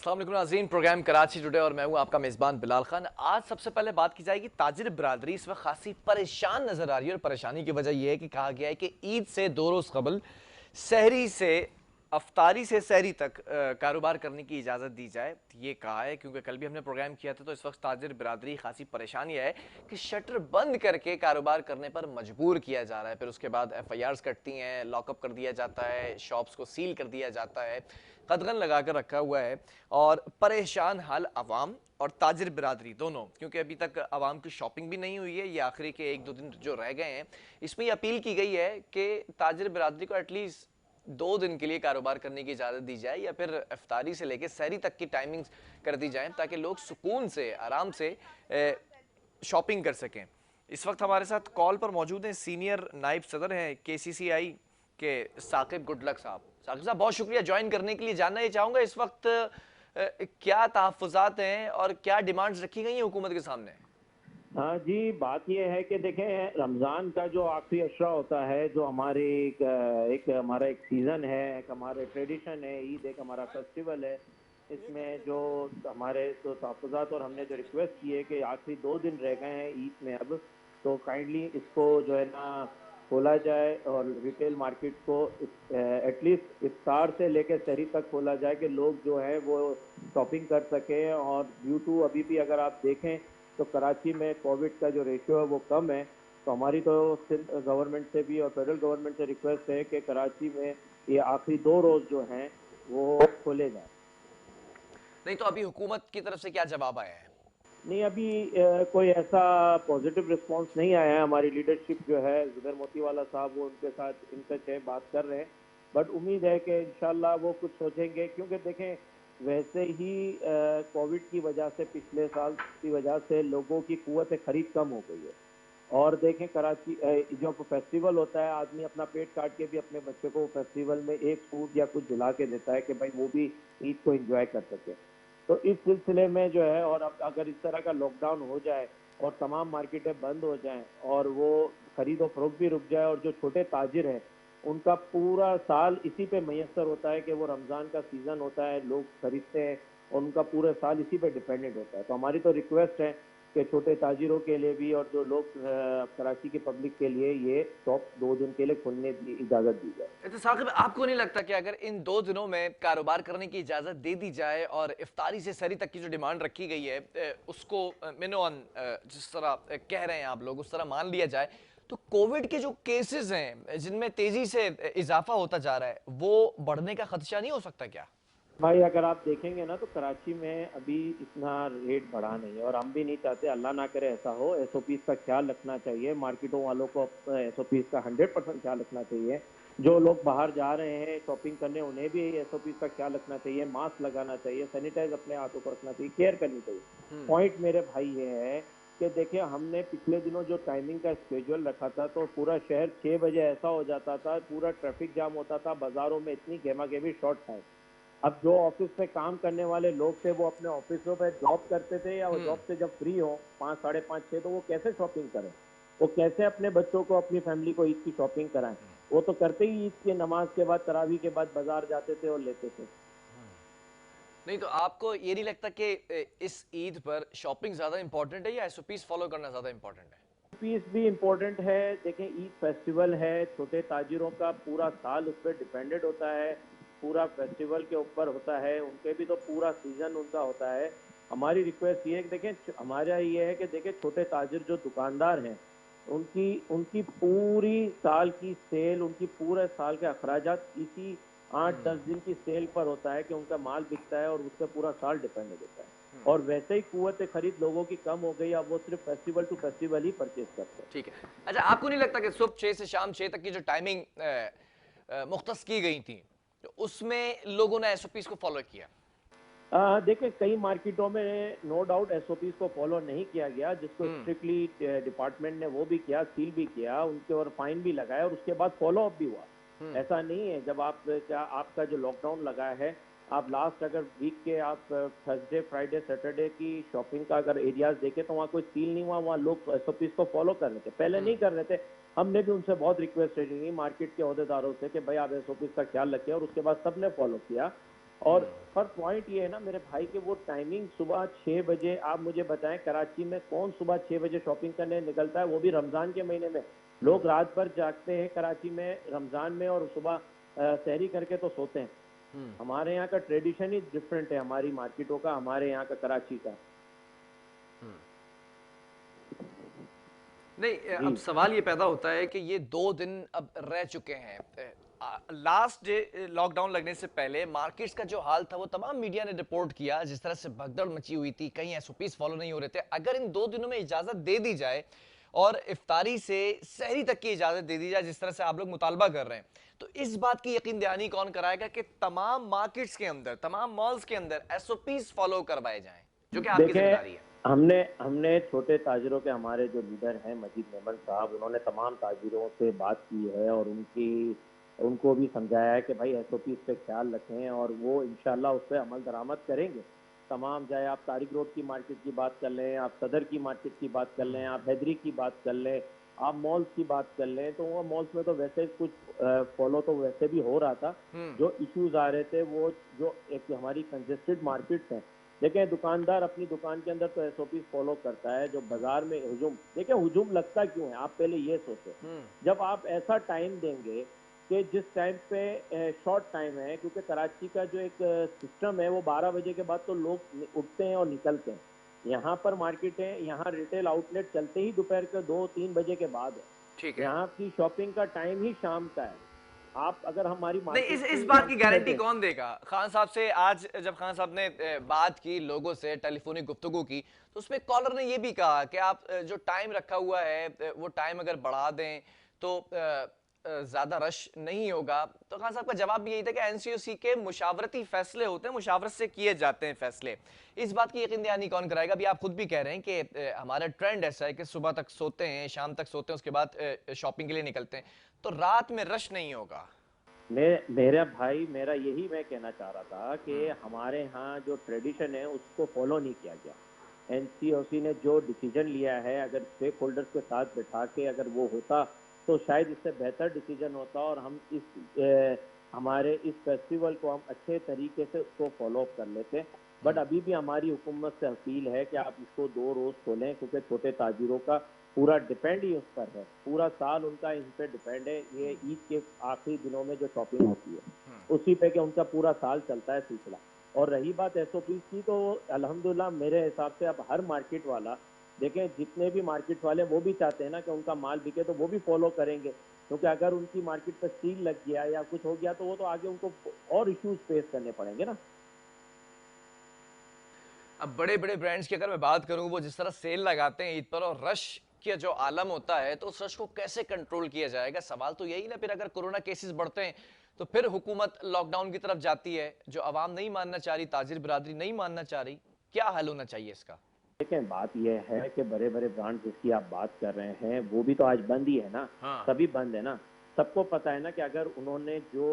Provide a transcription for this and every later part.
अस्सलाम वालेकुम नाज़रीन, प्रोग्राम कराची टुडे और मैं हूं आपका मेज़बान बिलाल खान। आज सबसे पहले बात की जाएगी ताजिर बिरादरी इस वक्त खासी परेशान नज़र आ रही है और परेशानी की वजह यह है कि कहा गया है कि ईद से 2 रोज़ कबल सहरी से अफ्तारी से सहरी तक कारोबार करने की इजाज़त दी जाए। ये कहा है क्योंकि कल भी हमने प्रोग्राम किया था, तो इस वक्त ताजिर बिरादरी खासी परेशानी है कि शटर बंद करके कारोबार करने पर मजबूर किया जा रहा है। फिर उसके बाद FIRs कटती हैं, लॉकअप कर दिया जाता है, शॉप्स को सील कर दिया जाता है, कदगन लगा कर रखा हुआ है और परेशान हाल अवाम और ताजिर बिरादरी दोनों, क्योंकि अभी तक अवाम की शॉपिंग भी नहीं हुई है। ये आखिरी के 1-2 दिन जो रह गए हैं, इसमें अपील की गई है कि ताजिर बिरादरी को एटलीस्ट 2 दिन के लिए कारोबार करने की इजाज़त दी जाए या फिर इफ्तारी से लेकर सहरी तक की टाइमिंग्स कर दी जाए ताकि लोग सुकून से आराम से शॉपिंग कर सकें। इस वक्त हमारे साथ कॉल पर मौजूद हैं सीनियर नायब सदर हैं KCCI के साकिब गुडलक साहब। साकिब साहब, बहुत शुक्रिया ज्वाइन करने के लिए। जानना ये चाहूँगा इस वक्त क्या तहफ़्फ़ुज़ात हैं और क्या डिमांड्स रखी गई हैं हुकूमत के सामने? हाँ जी, बात यह है कि देखें, रमज़ान का जो आखिरी अशरा होता है, जो हमारे एक हमारा एक सीज़न है, एक हमारे ट्रेडिशन है, ईद एक हमारा फेस्टिवल है। इसमें जो हमारे तो तहफ़्फ़ुज़ात और हमने जो रिक्वेस्ट की है कि आखिरी 2 दिन रह गए हैं ईद में अब, तो काइंडली इसको जो है ना खोला जाए और रिटेल मार्केट को एटलीस्ट इफ्तार से लेकर सहरी तक खोला जाए कि लोग जो है वो शॉपिंग कर सकें। और ड्यू टू अभी भी अगर आप देखें तो कराची में कोविड का जो रेशियो है वो कम है। तो हमारी तो सिंध गवर्नमेंट से भी और फेडरल गवर्नमेंट से रिक्वेस्ट है कि कराची में ये आखिरी 2 रोज जो हैं वो खोले जाए। नहीं तो अभी हुकूमत की तरफ से क्या जवाब आया है? नहीं, अभी कोई ऐसा पॉजिटिव रिस्पांस नहीं आया है। हमारी लीडरशिप जो है, जुबैर मोतीवाला साहब, वो उनके साथ इन टच है, बात कर रहे हैं। बट उम्मीद है कि इंशाल्लाह वो कुछ सोचेंगे, क्योंकि देखें वैसे ही कोविड की वजह से पिछले साल की वजह से लोगों की कुव्वत खरीद कम हो गई है। और देखें कराची जो फेस्टिवल होता है, आदमी अपना पेट काट के भी अपने बच्चे को फेस्टिवल में एक सूट या कुछ दिला के देता है कि भाई वो भी ईद को एंजॉय कर सके। तो इस सिलसिले में जो है, और अब अगर इस तरह का लॉकडाउन हो जाए और तमाम मार्केटें बंद हो जाएं और वो खरीदो फरोख्त भी रुक जाए, और जो छोटे ताजिर हैं उनका पूरा साल इसी पे मैसर होता है कि वो रमज़ान का सीज़न होता है, लोग खरीदते हैं और उनका पूरा साल इसी पे डिपेंडेंट होता है। तो हमारी तो रिक्वेस्ट है कि छोटे ताजिरों के लिए भी और जो लोग कराची की पब्लिक के लिए ये शॉप्स 2 दिन के लिए खोलने की इजाज़त दी जाए। तो साकिब, आपको नहीं लगता कि अगर इन 2 दिनों में कारोबार करने की इजाज़त दे दी जाए और इफ्तारी से सहरी तक की जो डिमांड रखी गई है उसको मिनिमम जिस तरह कह रहे हैं आप लोग, उस तरह मान लिया जाए, तो कोविड के जो केसेस हैं जिनमें तेजी से इजाफा होता जा रहा है, वो बढ़ने का खदशा नहीं हो सकता क्या? भाई, अगर आप देखेंगे ना तो कराची में अभी इतना रेट बढ़ा नहीं है, और हम भी नहीं चाहते, अल्लाह ना करे ऐसा हो। SOPs का ख्याल रखना चाहिए, मार्केटों वालों को SOPs का 100% ख्याल रखना चाहिए। जो लोग बाहर जा रहे हैं शॉपिंग करने, उन्हें भी SOPs का ख्याल रखना चाहिए, मास्क लगाना चाहिए, सैनिटाइज अपने हाथों को रखना चाहिए, केयर करनी चाहिए। पॉइंट मेरे भाई ये है कि देखिए, हमने पिछले दिनों जो टाइमिंग का स्केड्यूल रखा था, तो पूरा शहर 6 बजे ऐसा हो जाता था, पूरा ट्रैफिक जाम होता था, बाजारों में इतनी गेमा-गेमी शॉर्ट टाइम। अब जो ऑफिस में काम करने वाले लोग थे वो अपने ऑफिसों पे जॉब करते थे, या वो जॉब से जब फ्री हो 5, साढ़े 5, 6, तो वो कैसे शॉपिंग करें? वो कैसे अपने बच्चों को, अपनी फैमिली को ईद की शॉपिंग कराएं? वो तो करते ही ईद की नमाज के बाद, तरावी के बाद बाजार जाते थे और लेते थे। नहीं तो आपको ये नहीं लगता कि इस ईद पर शॉपिंग ज्यादा इंपॉर्टेंट है या SOPs फॉलो करना ज्यादा इंपॉर्टेंट है? पीस भी इम्पोर्टेंट है। देखें, ईद फेस्टिवल है, छोटे ताजिरों का पूरा साल उस पर डिपेंडेंट होता है, पूरा फेस्टिवल के ऊपर होता है, उनके भी तो पूरा सीजन उनका होता है। हमारी रिक्वेस्ट ये है कि देखें, हमारा ये है कि देखें, छोटे ताजिर जो दुकानदार हैं, उनकी उनकी पूरी साल की सेल, उनकी पूरे साल के अखराजात इसी 8-10 दिन की सेल पर होता है कि उनका माल बिकता है, और उस पर पूरा साल डिपेंडेंट होता है। और वैसे ही कुव्वत खरीद लोगों की कम हो गई, अब वो सिर्फ फेस्टिवल टू फेस्टिवल ही परचेज करते हैं। ठीक है। अच्छा, आपको नहीं लगता कि सुबह 6 से शाम 6 तक की जो टाइमिंग मुख्तस की गई थी, तो उसमें लोगों ने SOPs को फॉलो किया? देखिए, कई मार्केटों में नो डाउट SOPs को फॉलो नहीं किया गया, जिसको स्ट्रिक्टली डिपार्टमेंट ने वो भी किया, सील भी किया, उनके और फाइन भी लगाया, और उसके बाद फॉलो अप भी हुआ। ऐसा नहीं है, जब आप क्या आपका जो लॉकडाउन लगा है, आप लास्ट अगर वीक के आप थर्सडे, फ्राइडे, सैटरडे की शॉपिंग का अगर एरियाज देखें, तो वहाँ कोई सील नहीं हुआ, वहाँ लोग SOPs को फॉलो कर रहे थे, पहले नहीं कर रहे थे। हमने भी उनसे बहुत रिक्वेस्ट की मार्केट के अहदेदारों से कि भाई आप SOPs का ख्याल रखें, और उसके बाद सबने फॉलो किया। और पर पॉइंट ये है ना मेरे भाई के, वो टाइमिंग सुबह 6 बजे, आप मुझे बताएं कराची में कौन सुबह 6 बजे शॉपिंग करने निकलता है, वो भी रमजान के महीने में। लोग रात भर जागते हैं कराची में रमजान में, और सुबह सहरी करके तो सोते हैं। हमारे यहाँ का ट्रेडिशन ही डिफरेंट है, हमारी मार्केटों का, हमारे यहाँ का कराची का। नहीं, अब जी सवाल ये पैदा होता है कि ये 2 दिन अब रह चुके हैं। लास्ट डे लॉकडाउन लगने से पहले मार्केट्स का जो हाल था वो तमाम मीडिया ने रिपोर्ट किया, जिस तरह से भगदड़ मची हुई थी, कहीं एसओपीज फॉलो नहीं हो रहे थे। अगर इन 2 दिनों में इजाजत दे दी जाए और इफ्तारी से सहरी तक की इजाजत दे दी जाए, जिस तरह से आप लोग मुतालबा कर रहे हैं, तो इस बात की यकीन दहानी कौन कराएगा कि तमाम मार्केट्स के अंदर, तमाम मॉल्स के अंदर एसओपीज फॉलो करवाए जाएं, जो कि आपकी देखें, जिम्मेदारी है। हमने हमने छोटे ताजिरों के, हमारे जो लीडर हैं मजीद मेमन साहब, उन्होंने तमाम ताजिरों से बात की है और उनको भी समझाया है कि भाई एसओपी पे ख्याल रखें, और वो इंशाल्लाह उस पर अमल दरामद करेंगे। तमाम, चाहे आप तारिक रोड की मार्केट की बात कर लें, आप सदर की मार्केट की बात कर लें, आप हैदरी की बात कर लें, आप मॉल्स की बात कर लें, तो वो मॉल्स में तो वैसे कुछ फॉलो तो वैसे भी हो रहा था। जो इश्यूज आ रहे थे वो, जो एक हमारी कंजेस्टेड मार्केट्स हैं, देखिए दुकानदार अपनी दुकान के अंदर तो एसओपी फॉलो करता है, जो बाजार में हुजूम, देखिए हुजूम लगता क्यों है, आप पहले ये सोचें। जब आप ऐसा टाइम देंगे कि जिस टाइम पे शॉर्ट टाइम है, क्योंकि कराची का जो एक सिस्टम है वो 12 बजे के बाद तो लोग उठते हैं और निकलते हैं। यहाँ पर मार्केटें, यहाँ रिटेल आउटलेट चलते ही दोपहर के 2-3 बजे के बाद है। ठीक है। यहाँ की शॉपिंग का टाइम ही शाम का है। आप अगर हमारी नहीं, मार्केट इस की बात की एंट्री गारंटी देखें, कौन देगा? खान साहब से आज जब खान साहब ने बात की लोगों से, टेलीफोनिक गुफ्तगू की, तो उसमें कॉलर ने ये भी कहा कि आप जो टाइम रखा हुआ है वो टाइम अगर बढ़ा दें तो ज्यादा रश नहीं होगा। तो खान साहब का जवाब भी यही था कि एनसीओसी के मुशावरती फैसले होते हैं, मुशावरत से किए जाते हैं फैसले। इस बात की यकीन दहानी कौन कराएगा? अभी आप खुद भी कह रहे हैं कि हमारा ट्रेंड ऐसा है कि सुबह तक सोते हैं, शाम तक सोते हैं, उसके बाद शॉपिंग के लिए निकलते हैं, तो रात में रश नहीं होगा। मेरा भाई, मेरा यही मैं कहना चाह रहा था कि हमारे यहाँ जो ट्रेडिशन है उसको फॉलो नहीं किया गया। एनसीओसी ने जो डिसीजन लिया है, अगर स्टेक होल्डर्स के साथ बैठा के अगर वो होता तो शायद इससे बेहतर डिसीजन होता, और हम हमारे इस फेस्टिवल को हम अच्छे तरीके से उसको फॉलो अप कर लेते। बट अभी भी हमारी हुकूमत से अपील है कि आप इसको 2 रोज खोलें, क्योंकि छोटे ताजिरों का पूरा डिपेंड ही उस पर है, पूरा साल उनका इन पे डिपेंड है। ये ईद के आखिरी दिनों में जो शॉपिंग होती है उसी पे कि उनका पूरा साल चलता है सिलसिला। और रही बात एसओपी की, तो अल्हम्दुलिल्लाह मेरे हिसाब से अब हर मार्केट वाला, देखें जितने भी मार्केट वाले वो भी चाहते हैं ना कि उनका माल बिके, तो वो भी फॉलो करेंगे, क्योंकि अगर उनकी मार्केट पर सील लग गया या कुछ हो गया तो वो तो आगे उनको और इश्यूज फेस करने पड़ेंगे ना। अब बड़े बड़े ब्रांड्स की अगर मैं बात करूं, वो जिस तरह सेल लगाते हैं ईद पर और रश का जो आलम होता है, तो उस रश को कैसे कंट्रोल किया जाएगा? सवाल तो यही ना। फिर अगर कोरोना केसेस बढ़ते हैं तो फिर हुकूमत लॉकडाउन की तरफ जाती है, जो आवाम नहीं मानना चाह रही, ताजिर बिरादरी नहीं मानना चाह रही। क्या हल होना चाहिए इसका? देखें, बात यह है कि बड़े बड़े ब्रांड जिसकी आप बात कर रहे हैं वो भी तो आज बंद ही है ना, हाँ। सभी बंद है ना। सबको पता है ना कि अगर उन्होंने जो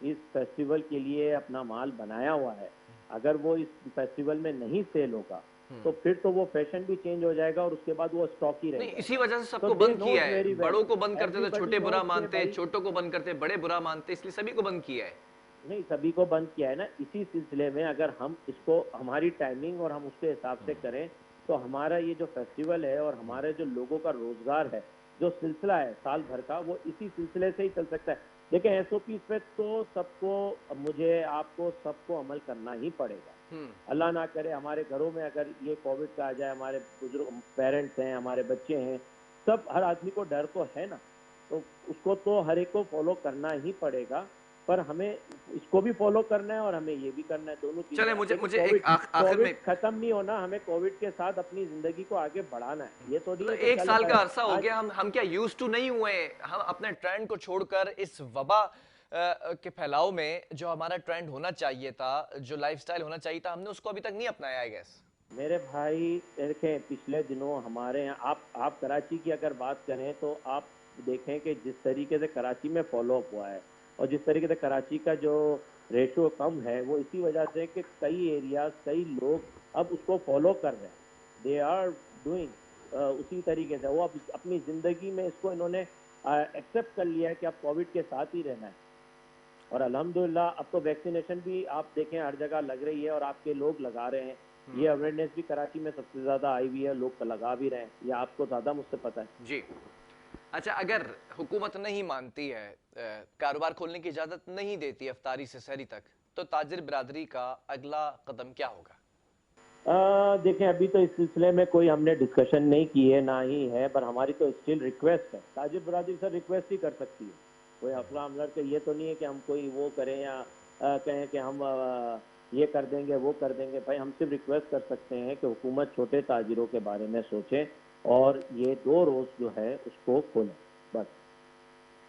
इस फेस्टिवल के लिए अपना माल बनाया हुआ है, अगर वो इस फेस्टिवल में नहीं सेल होगा तो फिर तो वो फैशन भी चेंज हो जाएगा और उसके बाद वो स्टॉक ही रह नहीं, इसी जाएगा। वजह से तो सबको दे बंद किया नोज है। वेरी वेल, बड़ों को बंद करते तो एवरीबडी छोटे बुरा नोज के मानते, भाई, छोटों को बंद करते बड़े बुरा मानते, इसलिए सभी को बंद किया है। नहीं सभी को बंद किया है ना। इसी सिलसिले में अगर हम इसको, हमारी टाइमिंग और हम उसके हिसाब से करें, तो हमारा ये जो फेस्टिवल है और हमारे जो लोगों का रोजगार है, जो सिलसिला है साल भर का, वो इसी सिलसिले से ही चल सकता है। देखिए एसओपी पे तो सबको, मुझे आपको सबको अमल करना ही पड़ेगा। अल्लाह ना करे हमारे घरों में अगर ये कोविड का आ जाए, हमारे बुजुर्ग पेरेंट्स हैं, हमारे बच्चे हैं, सब, हर आदमी को डर तो है ना, तो उसको तो हर एक को फॉलो करना ही पड़ेगा। पर हमें इसको भी फॉलो करना है और हमें ये भी करना है, दोनों चीजें। चले, मुझे देखिए मुझे एक कोविड आखिर में, कोविड खत्म नहीं होना, हमें कोविड के साथ अपनी जिंदगी को आगे बढ़ाना है। ये तो नहीं मतलब है कि एक कल साल का अरसा हो आज, गया, हम क्या यूज टू नहीं हुए? हम अपने ट्रेंड को छोड़कर इस वबा के फैलाव में, जो हमारा ट्रेंड होना चाहिए था, जो लाइफस्टाइल होना चाहिए था, हमने उसको अभी तक नहीं अपनाया, आई गेस। मेरे भाई देखें, पिछले दिनों हमारे यहाँ, आप कराची की अगर बात करें तो आप देखें कि जिस तरीके से कराची में फॉलो अप हुआ है और जिस तरीके से कराची का जो रेशो कम है, वो इसी वजह से कि कई एरियाज, कई लोग अब उसको फॉलो कर रहे हैं। दे आर डूइंग उसी तरीके से, वो अब अपनी जिंदगी में इसको इन्होंने एक्सेप्ट कर लिया है कि अब कोविड के साथ ही रहना है। और अल्हम्दुलिल्लाह अब तो वैक्सीनेशन भी आप देखें हर जगह लग रही है और आपके लोग लगा रहे हैं। ये अवेयरनेस भी कराची में सबसे ज़्यादा आई हुई है, लोग लगा भी रहे हैं, ये आपको ज़्यादा मुझसे पता है। जी। अच्छा, अगर हुकूमत नहीं मानती है, कारोबार खोलने की इजाज़त नहीं देती इफ्तारी से सहरी तक, तो ताजिर बिरादरी का अगला कदम क्या होगा? देखें अभी तो इस सिलसिले में कोई हमने डिस्कशन नहीं की है, ना ही है, पर हमारी तो स्टिल रिक्वेस्ट है। ताजिर बरादरी सर रिक्वेस्ट ही कर सकती है, कोई हफला हमला के ये तो नहीं है कि हम कोई वो करें या कहें कि हम ये कर देंगे वो कर देंगे। भाई हम सिर्फ रिक्वेस्ट कर सकते हैं कि हुकूमत छोटे ताजिरों के बारे में सोचे और ये 2 रोज़ जो है उसको खोलें, बस।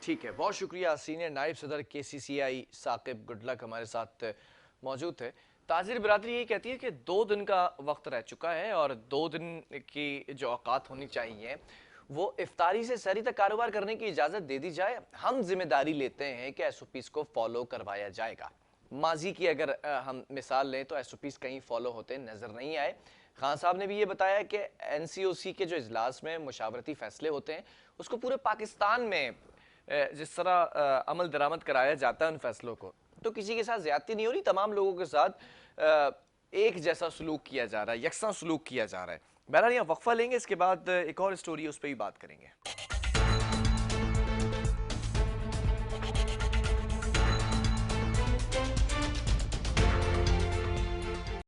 ठीक है, बहुत शुक्रिया। सीनियर नायब सदर केसीसीआई साकिब गुडलक हमारे साथ मौजूद थे। ताजिर बिरादरी ये कहती है कि 2 दिन का वक्त रह चुका है और 2 दिन की जो औकात होनी चाहिए वो इफ्तारी से सहरी तक कारोबार करने की इजाज़त दे दी जाए। हम जिम्मेदारी लेते हैं कि एसओपीज़ को फॉलो करवाया जाएगा। माजी की अगर हम मिसाल लें तो एसओपीज़ कहीं फॉलो होते नज़र नहीं आए। खान साहब ने भी ये बताया कि एनसीओसी के जो इजलास में मुशावरती फैसले होते हैं उसको पूरे पाकिस्तान में जिस तरह अमल दरामद कराया जाता है उन फैसलों को, तो किसी के साथ ज्यादती नहीं हो रही, तमाम लोगों के साथ एक जैसा सलूक किया जा रहा है, यकसा सलूक किया जा रहा है। बहरहाल यहाँ वक्फा लेंगे, इसके बाद एक और स्टोरी है उस पर भी बात करेंगे।